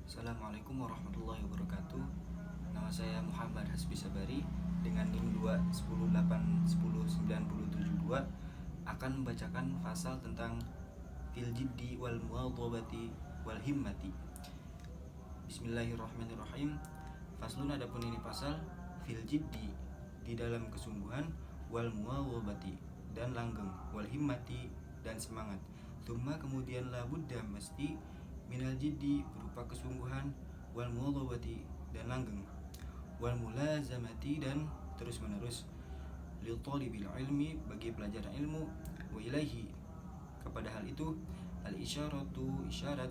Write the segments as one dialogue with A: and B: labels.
A: Assalamualaikum warahmatullahi wabarakatuh. Nama saya Muhammad Hasbi Sabari dengan NIM 2 10 8 10 9 2 akan membacakan pasal tentang fil jiddi wal muwadhabati wal himmati. Bismillahirrahmanirrahim. Faslun, adapun ini pasal fil jiddi di dalam kesungguhan, wal muwadhabati dan langgeng, wal himmati dan semangat. Tsumma kemudian la budda mesti minal jiddi berupa kesungguhan, wal muwadhabati dan langgeng, wal mulazamati dan terus menerus, li talibil ilmi bagi pelajar ilmu, wa ilaihi kepada hal itu, al isyaratu isyarat,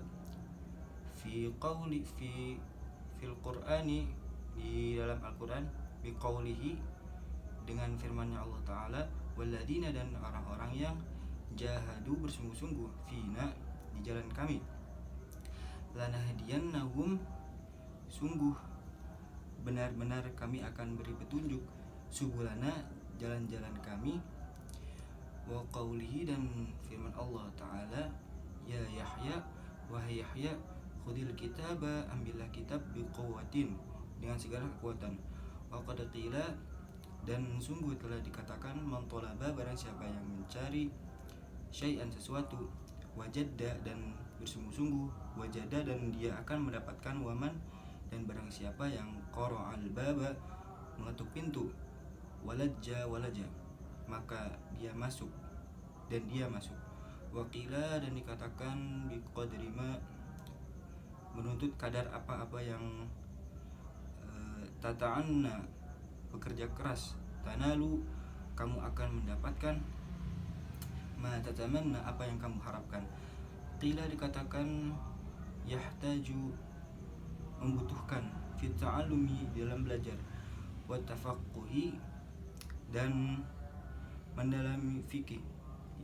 A: fi qawli fil qur'ani di dalam Al-Quran, bi qawlihi dengan firman-Nya Allah Ta'ala, walladina dan orang-orang yang jahadu bersungguh-sungguh, fina di jalan kami, lanahdiyannahum sungguh benar-benar kami akan beri petunjuk, subulana jalan-jalan kami, wa qawlihi dan firman Allah Ta'ala, ya Yahya wahai Yahya, khudil kitaba ambillah kitab, biquwatin dengan segala kekuatan, wa qad qila dan sungguh telah dikatakan, man talaba barang siapa yang mencari syai'an sesuatu, wajadda dan bersungguh-sungguh, wajada dan dia akan mendapatkan, waman dan barang siapa yang qara'al baba mengetuk pintu, walajja walaja maka dia masuk dan dia masuk, waqila dan dikatakan, biqadri ma menuntut kadar apa-apa yang tata'anna bekerja keras, tanalu kamu akan mendapatkan, ma tatamanna apa yang kamu harapkan. Qila dikatakan, yahtaju membutuhkan, fit ta'allumi dalam belajar, wa tafaqquhi dan mendalami fikih,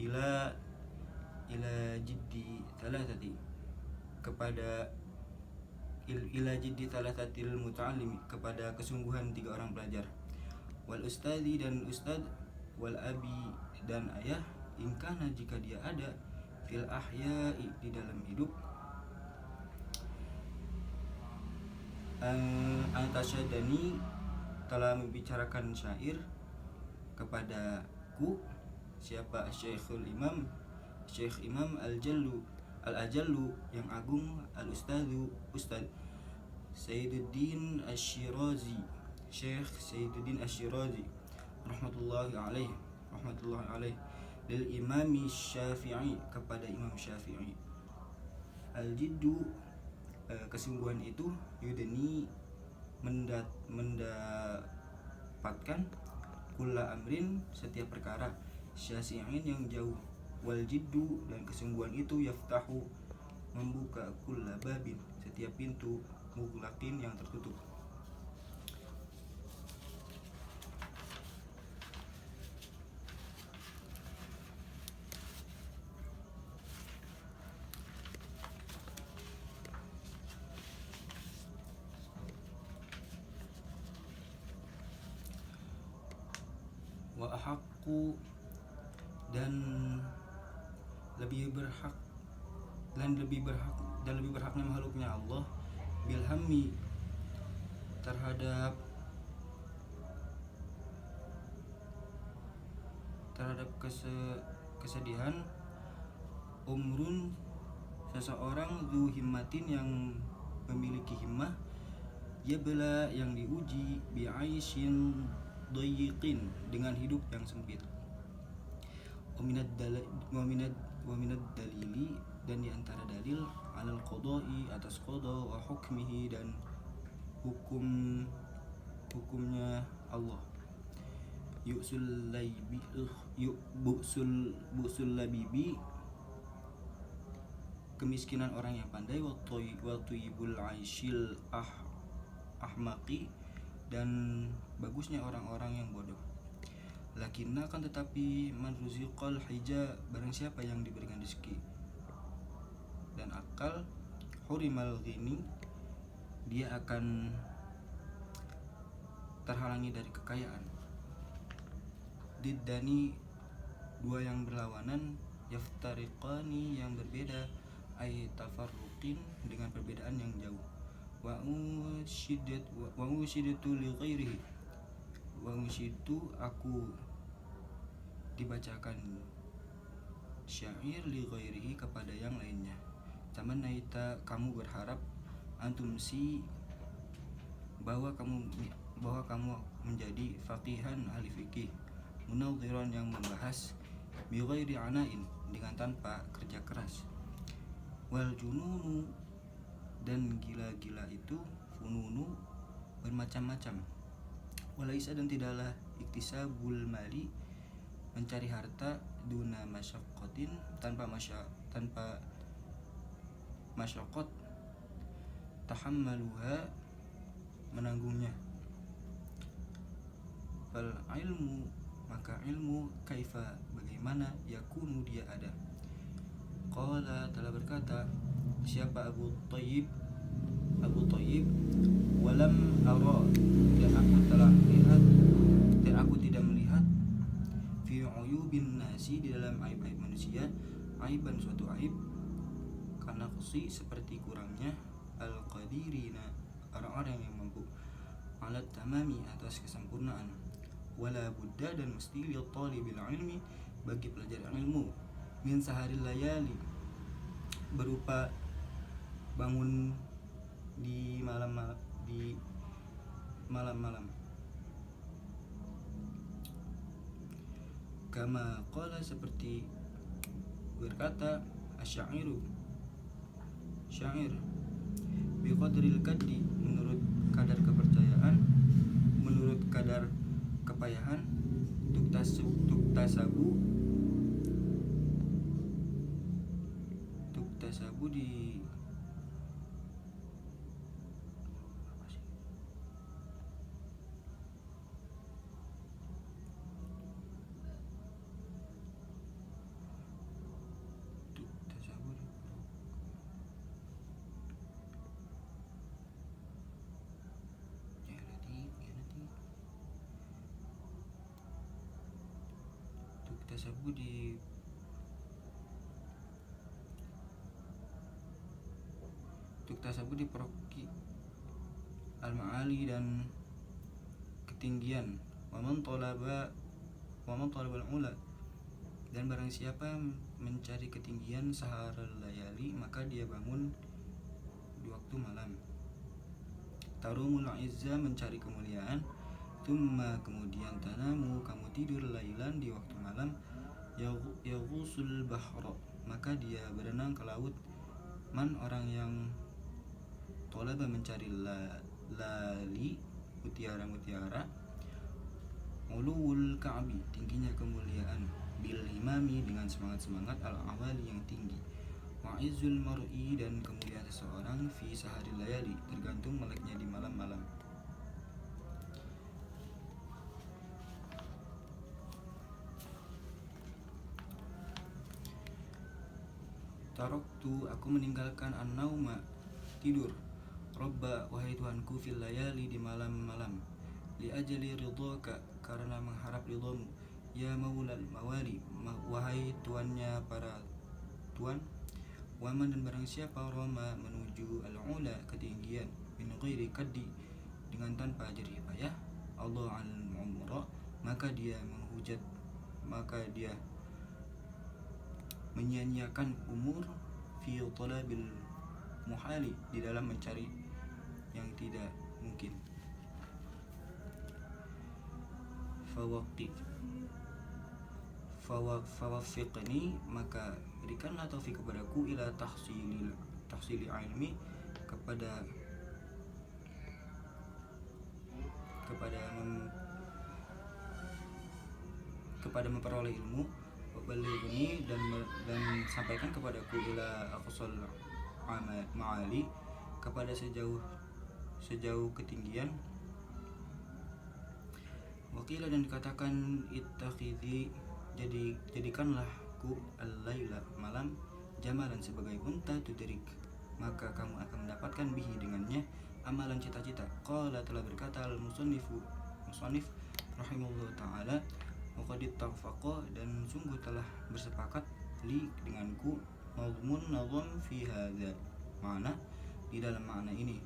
A: ila jiddi thalathati kepada ila jiddi thalathatil muta'allimi kepada kesungguhan tiga orang pelajar, wal ustadi dan ustad, wal abi dan ayah, ingkana jika dia ada, fil ahya'i di dalam hidup, antasyadani telah membicarakan syair kepadaku, siapa? Syekhul Imam, Syekh Imam al-ajallu yang agung, al-ustadu ustad, Sayyiduddin Asy-Syirazi, Syekh Sayyiduddin Asy-Syirazi rahmatullahi alaih, lil imami Syafi'i kepada Imam Syafi'i, al-jiddu kesungguhan itu, yudni mendapatkan, kulla amrin setiap perkara, syasi'in yang jauh, wal jiddu dan kesungguhan itu, yaftahu membuka, kulla babin setiap pintu, mughlaqin yang tertutup. Wa ahaqqu dan lebih berhaknya makhluknya Allah, bilhammi terhadap kesedihan, umrun seseorang, zu himmatin yang memiliki himmah, yabla yang diuji, bi'aisyin dayyiqin dengan hidup yang sempit, wa minad dalili dan diantara dalil, alal qada'i atas qada, wa hukmihi dan hukumnya Allah, bu'sul labibi kemiskinan orang yang pandai, wa thayyibul aishil ahmaqi dan bagusnya orang-orang yang bodoh. Lakinna kan tetapi, man ruziqal hija barang siapa yang diberikan rezeki dan akal, hurimal ghini dia akan terhalangi dari kekayaan. Diddani dua yang berlawanan, yaftariqani yang berbeda, ay tafarruqin dengan perbedaan yang jauh. wa usyidtu li ghairihi, wa usyidtu aku dibacakan syair li ghairihi kepada yang lainnya. Tamannaita kamu berharap, antum si bahwa kamu menjadi faqihan ahli fikih, munadhiran yang membahas, bi ghairi ana'in dengan tanpa kerja keras. Wal jununu dan gila-gila itu fununu bermacam-macam. Walaisa dan tidaklah iktisabul mali mencari harta duna masyaqqatin tanpa masyaqqat tahammaluha menanggungnya. Fal ilmu maka ilmu kaifa bagaimana yakunu dia ada. Qala telah berkata siapa Abu Thayyib, walam ara dan aku tidak melihat fi uyubin nasi di dalam aib-aib manusia, aiban suatu aib, karena qsi seperti kurangnya al-qadirina orang-orang yang mampu, alat tamami atas kesempurnaan, wala budda dan mesti li talibil ilmi bagi pelajar ilmu, min saharil layali berupa bangun di malam-malam, kama qala seperti berkata asy-syairu syair, bi qadril kaddi menurut kadar kepercayaan, menurut kadar kepayahan, tuktasabu di tuktasabu di proki al-ma'ali dan ketinggian, wa man talabal ula dan barang siapa mencari ketinggian saharal layali maka dia bangun di waktu malam. Tarumul izza mencari kemuliaan, thumma kemudian tanamu kamu tidur lailan di waktu malam, yaghusul bahra maka dia berenang ke laut, man orang yang tolaba mencari lali mutiara, ulul ka'bi tingginya kemuliaan, bil himami dengan semangat al-awali yang tinggi, wa'izul mar'i dan kemuliaan seseorang fi saharil layali tergantung meleknya di malam-malam. Taraktu aku meninggalkan an-nauma tidur, Robba wahai Tuhanku fil layali di malam-malam, li ajali ridhaka karena mengharap ridhamu, ya maulal mawali wahai tuannya para tuan, waman dan barang siapa roma menuju al-ula ketinggian, min ghairi kaddi dengan tanpa jerih payah, Allah al-umra maka dia menyia-nyiakan umur, fi talabil muhali di dalam mencari yang tidak mungkin. Fawafiqni maka berikanlah taufik kepadaku ila tahsili ilmi kepada memperoleh ilmu, wabalighni dan sampaikan kepadaku ila aqsal ma'ali kepada sejauh ketinggian. Wakila dan dikatakan ittakhidhi jadikanlah ku al-laila malam jamalan sebagai unta tudrik maka kamu akan mendapatkan bihi dengannya amalan cita-cita. Qala telah berkata al-musannif rahimahullah ta'ala, wa qad ittafaqa dan sungguh telah bersepakat li denganku mazmun nazam fi hadza makna di dalam makna ini,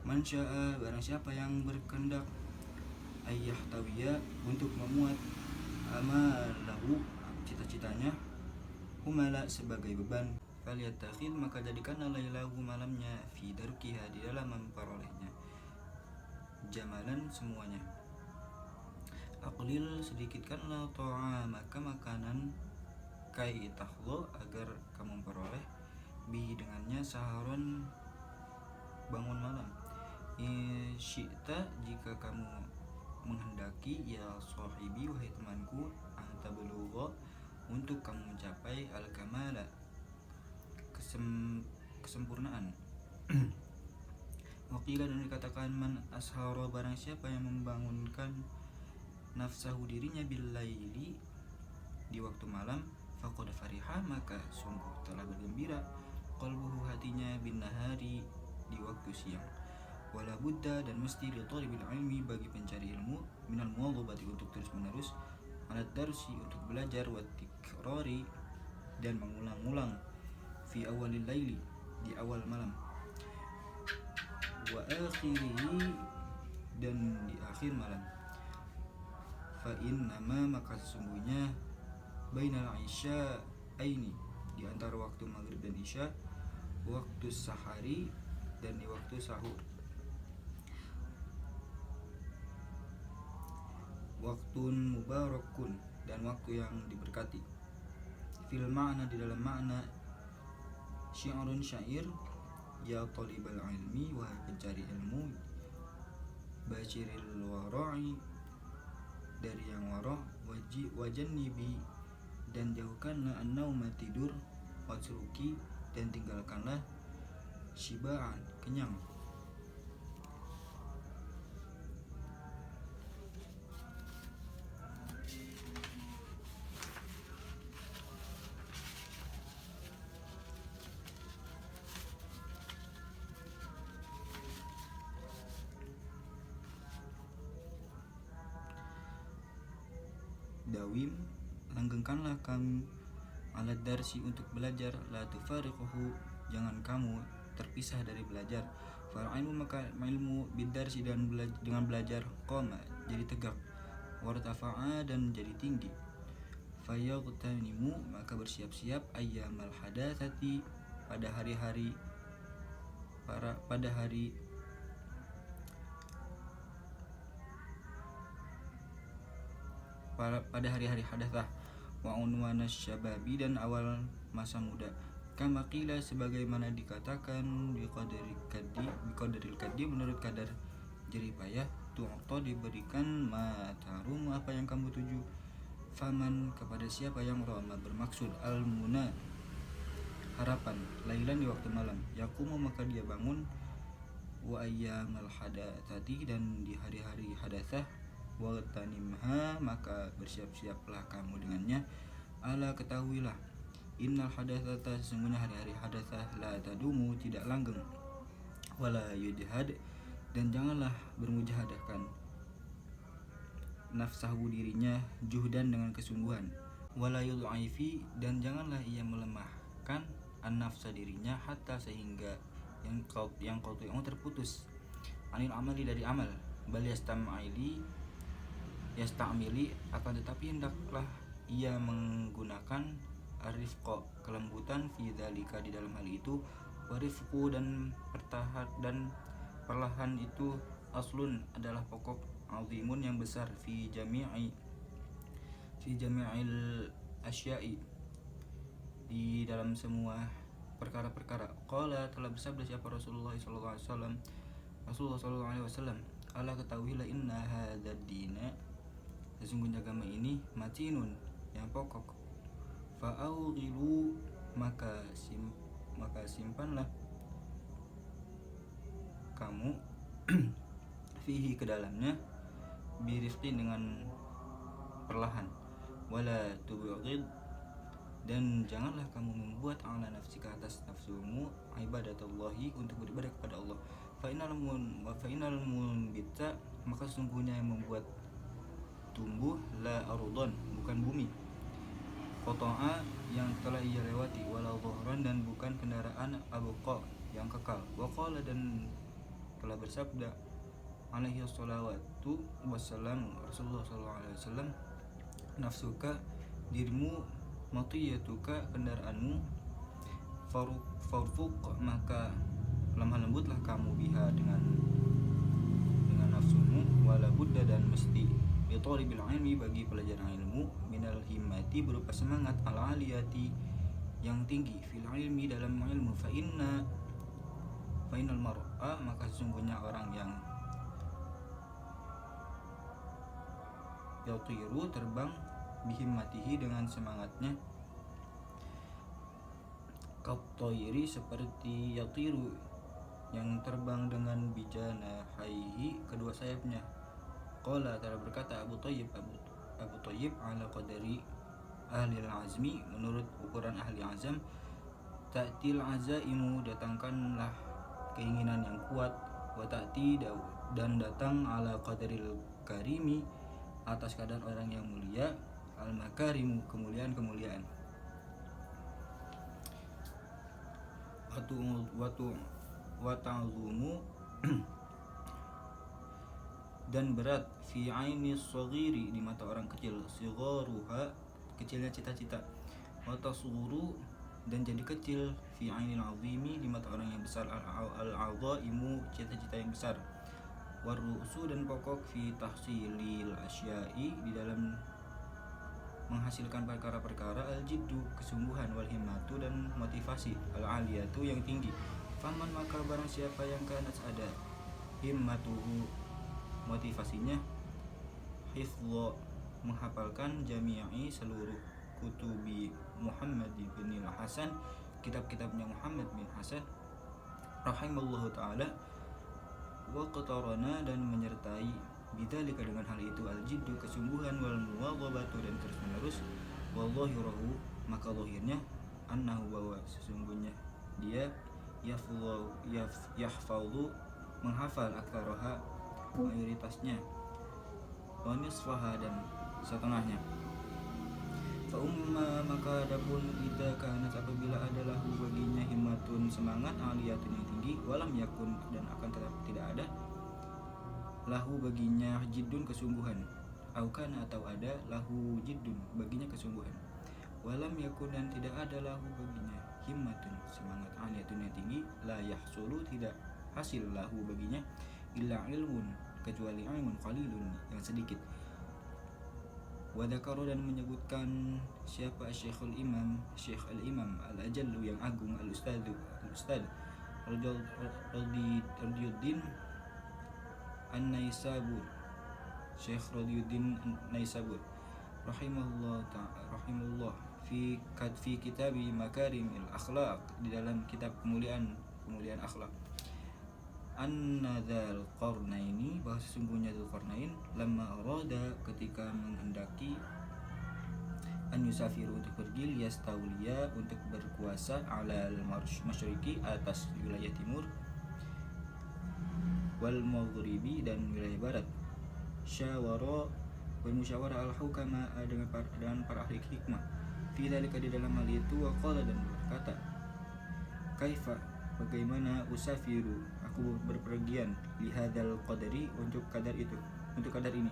A: Man syaa, barang siapa yang berkehendak, ayah tawiya, untuk memuat amalahu, cita-citanya, humala, sebagai beban, falyattakhid, maka jadikanlah lailahu, malamnya, fi darkiha, di dalam memperolehnya, jamalan, semuanya. Aqlil, sedikitkanlah ta'amaka, makanan, kai tahlo, agar kamu memperoleh, bihi, dengannya, saharon, bangun malam. Syi'ta, jika kamu menghendaki, ya sahibi, wahai temanku, anta belugha, untuk kamu mencapai al-kamala, kesempurnaan. Waqila, dan dikatakan, man ashara, barang siapa yang membangunkan nafsahu, dirinya, billaili, di waktu malam, faqad fariha, maka sungguh telah bergembira, qalbuhu, hatinya, bin nahari, di waktu siang. Wala budda, dan mesti, li talibil ilmi, bagi pencari ilmu, minal muwadhabati, untuk terus menerus, alat darsi, untuk belajar, wa tikrari, dan mengulang-ulang, fi awalil laili, di awal malam, wa akhirihi, dan di akhir malam. Fa innama, maka sesungguhnya, bainal isya'aini, di antara waktu maghrib dan isya, waktu sahari, dan di waktu sahur, waktun mubarakun, dan waktu yang diberkati, fil ma'na, di dalam makna, syi'run, syair, ya talibal ilmi, wahai pencari ilmu, basyiril wara'i, dari yang wara', wajannibi, dan jauhkanlah an-nauma, tidur, watruki, dan tinggalkanlah syiba'an, kenyang. Dawim, langgengkanlah kamu, alat darsi, untuk belajar, la tufariquhu, jangan kamu terpisah dari belajar, fal ilmu, maka ilmu, bidarsi, dan dengan belajar, qoma, jadi tegak, wartafa'a, dan jadi tinggi, fayaghtanimu, maka bersiap-siap, ayyamal hadatsati, pada hari-hari pada hari-hari hadatsah, wa unwana syababi, dan awal masa muda, kama qila, sebagaimana dikatakan, biqadaril kaddi, menurut kadar jerih payah, tu'ta, diberikan, ma tarum, apa yang kamu tuju, faman, kepada siapa yang rama, bermaksud, al-muna, harapan, lailan, di waktu malam, yaqumu, maka dia bangun, wa ayyamal hadatsati, dan di hari-hari hadatsah, wa tanimha, maka bersiap-siaplah kamu dengannya, ala, ketahuilah, innal hadatsata, sesungguhnya hari-hari hadatsah, la tadumu, tidak langgeng, wala yujhad, dan janganlah bermujahadahkan nafsahu, dirinya, juhdan, dengan kesungguhan, wala yudhaifi, dan janganlah ia melemahkan an-nafsa, dirinya, hatta, sehingga yang terputus, anil amali, dari amal, bal yastamili, akan tetapi hendaklah ia menggunakan arifqa, kelembutan, fi dzalika, di dalam hal itu, warifqu, dan perlahan itu, aslun, adalah pokok, azimun, yang besar, fi jami'il asya'i, di dalam semua perkara-perkara. Qala, telah bersabda siapa, Rasulullah sallallahu alaihi wasallam, ala, ketahuilah, inna hadzal dina, sesungguhnya agama ini, matinun, yang pokok, fa'awghilu, maka simpanlah kamu, fihi, ke dalamnya, birifqin, dengan perlahan, wala tubghid, dan janganlah kamu membuat, ala nafsika, atas nafsumu, ibadatullahi, untuk beribadah kepada Allah, fa innal munbita, maka sesungguhnya yang membuat tumbuh, la ardon, bukan bumi, qata'a, yang telah ia lewati, wala dhahran, dan bukan kendaraan, abqa, yang kekal, waqala, dan telah bersabda alaihi sholawatu wassalam, Rasulullah sallallahu alaihi wasallam, nafsuka, dirimu, matiyatuka, kendaraanmu, farfuq, maka lemah lembutlah kamu biha dengan nafsumu, wala budda, dan mesti, bitolibil ilmi, bagi pelajaran ilmu, minal himmati, berupa semangat, al aliyati, yang tinggi, fil ilmi, dalam ilmu, fa innal mar'a, maka sesungguhnya orang yang yatiru, terbang, bihimmatihi, dengan semangatnya, kaptoiri, seperti yatiru, yang terbang dengan bijana haihi, kedua sayapnya. Qala, telah berkata Abu Thayyib ala qadari ahli azmi, menurut ukuran ahli azam, ta'til azaimu, datangkanlah keinginan yang kuat, wa ta'ti, dan datang, ala qadaril karimi, atas kadar orang yang mulia, al makarimu, kemuliaan-kemuliaan. Wa ta'zumu dan berat, fi aini shaghiri, di mata orang kecil, sigharuha, kecilnya cita-cita, wa tasghuru, dan jadi kecil, fi ainil azimi, di mata orang yang besar, al-azaimu, cita-cita yang besar, warusu, dan pokok, fi tahsilil asyai, di dalam menghasilkan perkara-perkara, al-jiddu, kesungguhan, wal himmatu, dan motivasi, al-aliyatu, yang tinggi. Faman, maka barang siapa yang kanat ada himmatuhu, motivasinya, hifdho, menghafalkan, jami'i, seluruh kutubi Muhammad bin Hasan, kitab-kitabnya Muhammad bin Hasan rahimallahu ta'ala, wa qatarana, dan menyertai, bidzalika, dengan hal itu, al-jiddu, kesungguhan, wal muwadhabatu, dan terus menerus, wallahiruhu, maka zahirnya, annahu, bahwa sesungguhnya dia, yahfadhu, menghafal, aktsaraha, mayoritasnya, wa nisfaha, dan setengahnya. Fa maka adapun idza kanat, apabila adalah baginya himmatun, semangat, aliyatun, yang tinggi, walam yakun, dan akan tetapi tidak ada, lahu, baginya, jiddun, kesungguhan, au kana, atau ada, lahu jiddun, baginya kesungguhan, walam yakun, dan tidak ada, lahu, baginya, himmatun, semangat, aliyatun, yang tinggi, la yahsulu, tidak hasil, lahu, baginya, illa ilmun, kecuali ilmun qalilun, yang sedikit. Wa dzakara, dan menyebutkan siapa Syekh al-Imam al-Ajallu, yang agung, al-Ustad Radiyuddin An-Naisabur, Syekh Radiyuddin An-Naisabur rahimahullah fi kitabi makarimil akhlaq, di dalam kitab kemuliaan akhlak, anna dzal qarnaini, bahwa sesungguhnya Dzulqarnain, lamma arada, ketika menghendaki, an yusafiru, untuk pergi, liyastauliya, untuk berkuasa, alal masyriqi, atas wilayah timur, wal maghribi, dan wilayah barat, syawara, bermusyawarah, al hukama, dengan para ahli hikmah, fi dzalika, di dalam hal itu, wa qala, dan berkata, kaifa, bagaimana, usafiru, aku berpergian, lihadal qadari, untuk kadar ini,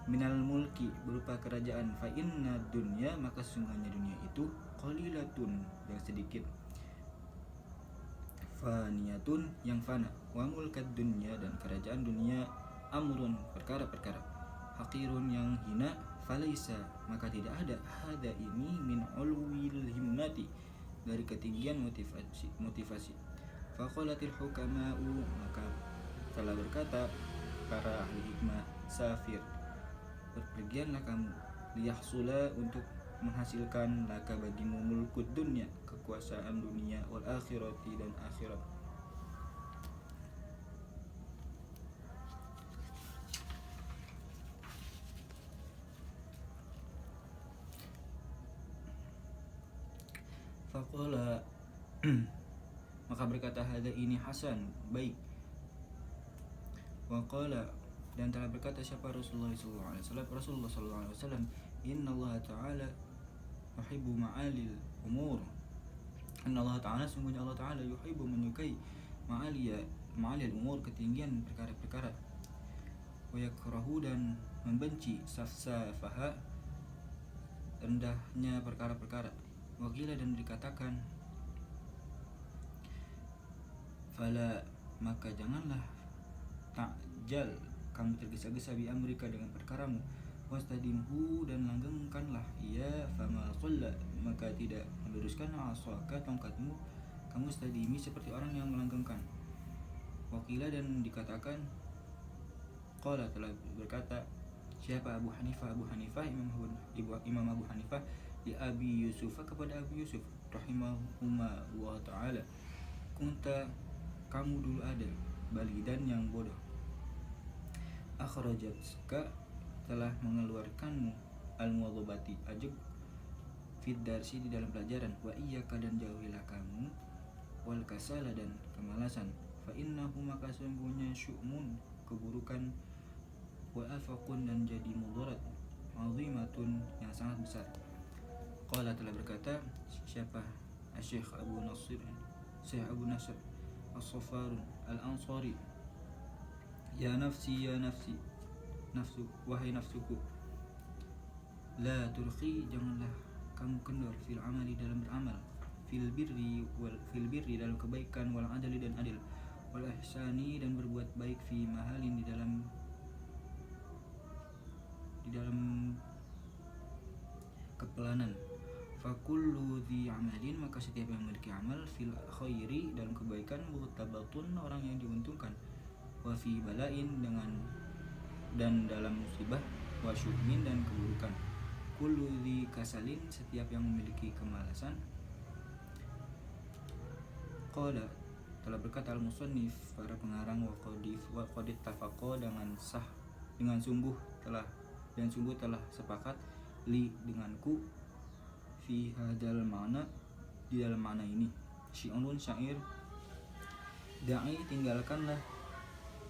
A: minal mulki, berupa kerajaan, fa inna dunya, maka sesungguhnya dunia itu, qalilatun, yang sedikit, faniyatun, yang fana, wa mulkad dunya, dan kerajaan dunia, amrun, perkara-perkara, haqirun, yang hina, falaisa, maka tidak ada, hada ini, min ulwil himmati, dari ketinggian motivasi. Faqalatil hukama'u, maka telah berkata para ahli hikmah, safir, berpergianlah kamu, liyahsula, untuk menghasilkan, laka, bagimu, mulkud dunya, kekuasaan dunia, wal akhirati, dan akhirat. Faqala, maka berkata, hada ini hasan, baik. Wa qala, dan telah berkata siapa Rasulullah sallallahu alaihi wasallam, innallaha ta'ala yuhibbu ma'alil umur, innallaha ta'ala, sungguhnya Allah ta'ala, yuhibbu, menyukai, ma'aliya, ma'alil umur, ketinggian perkara-perkara, wa yakrahu dan membenci safsafaha, rendahnya perkara-perkara. Wakila dan dikatakan fala, maka janganlah ta'jal, kamu tergesa-gesa bi amrika dengan perkaramu, wastadimhu dan langgengkanlah ia, fama qalla, maka tidak meluruskan asaka tongkatmu, kamu stadimi seperti orang yang melanggengkan. Wakila dan dikatakan qala, telah berkata siapa Abu Hanifah Imam Abu Hanifah di Abi Yusuf, kepada Abu Yusuf rahimahumullah ta'ala, kunta, kamu dulu ada, balidan yang bodoh, akhrajatka, telah mengeluarkanmu, al-muwadhabati, ajab, fid darsi, di dalam pelajaran, wa iyyaka, dan jauhilah kamu, wal kasala, dan kemalasan, fa innahu, maka sesungguhnya, syu'mun, keburukan, wa afaqun, dan jadi mudarat, azimatun, yang sangat besar. Qala, telah berkata siapa Syekh Abu Nasr As-Safarun Al-Ansari, ya nafsi, nafsu, wahai nafsuku, la turqi, janganlah kamu kendor, fil amali, dalam beramal, fil birri dalam kebaikan, wal adli, dan adil, wal ihsani, dan berbuat baik, fi mahalin, di dalam kepelanan, fakullu dhi amalin, maka setiap yang memiliki amal, fil khairi, dalam kebaikan, murtabatun, orang yang diuntungkan, wa fi balain, dan dalam musibah, wa syu'min, dan keburukan, kullu dhi kasalin, setiap yang memiliki kemalasan. Qala, telah berkata al-musannif, para pengarang, wa qad ittafaqa, dengan sungguh telah sepakat, li, denganku, fi hadal makna, di dalam makna ini, syi'run, syair, da'i, tinggalkanlah,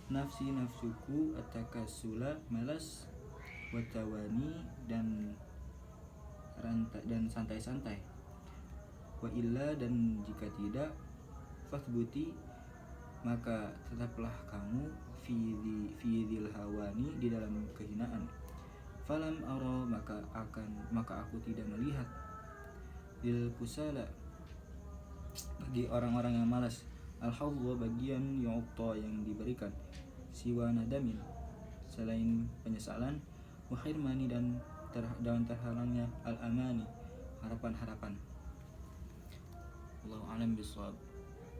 A: nafsuku, atakasula, malas, watawani, dan santai-santai, wa illa, dan jika tidak, fathbuti, maka tetaplah kamu, fi dzil hawani, di dalam kehinaan, falam ara, maka aku tidak melihat, lil kusala, bagi orang-orang yang malas, al-hawwa, bagian, yu'ta, yang diberikan, siwa nadamin, selain penyesalan, wa khirmani, dan terhalangnya, al-amani, harapan-harapan. Allahu a'lam bishawab.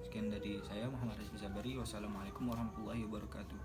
A: Sekian dari saya, Muhammad Rizky Sabari. Wassalamualaikum warahmatullahi wabarakatuh.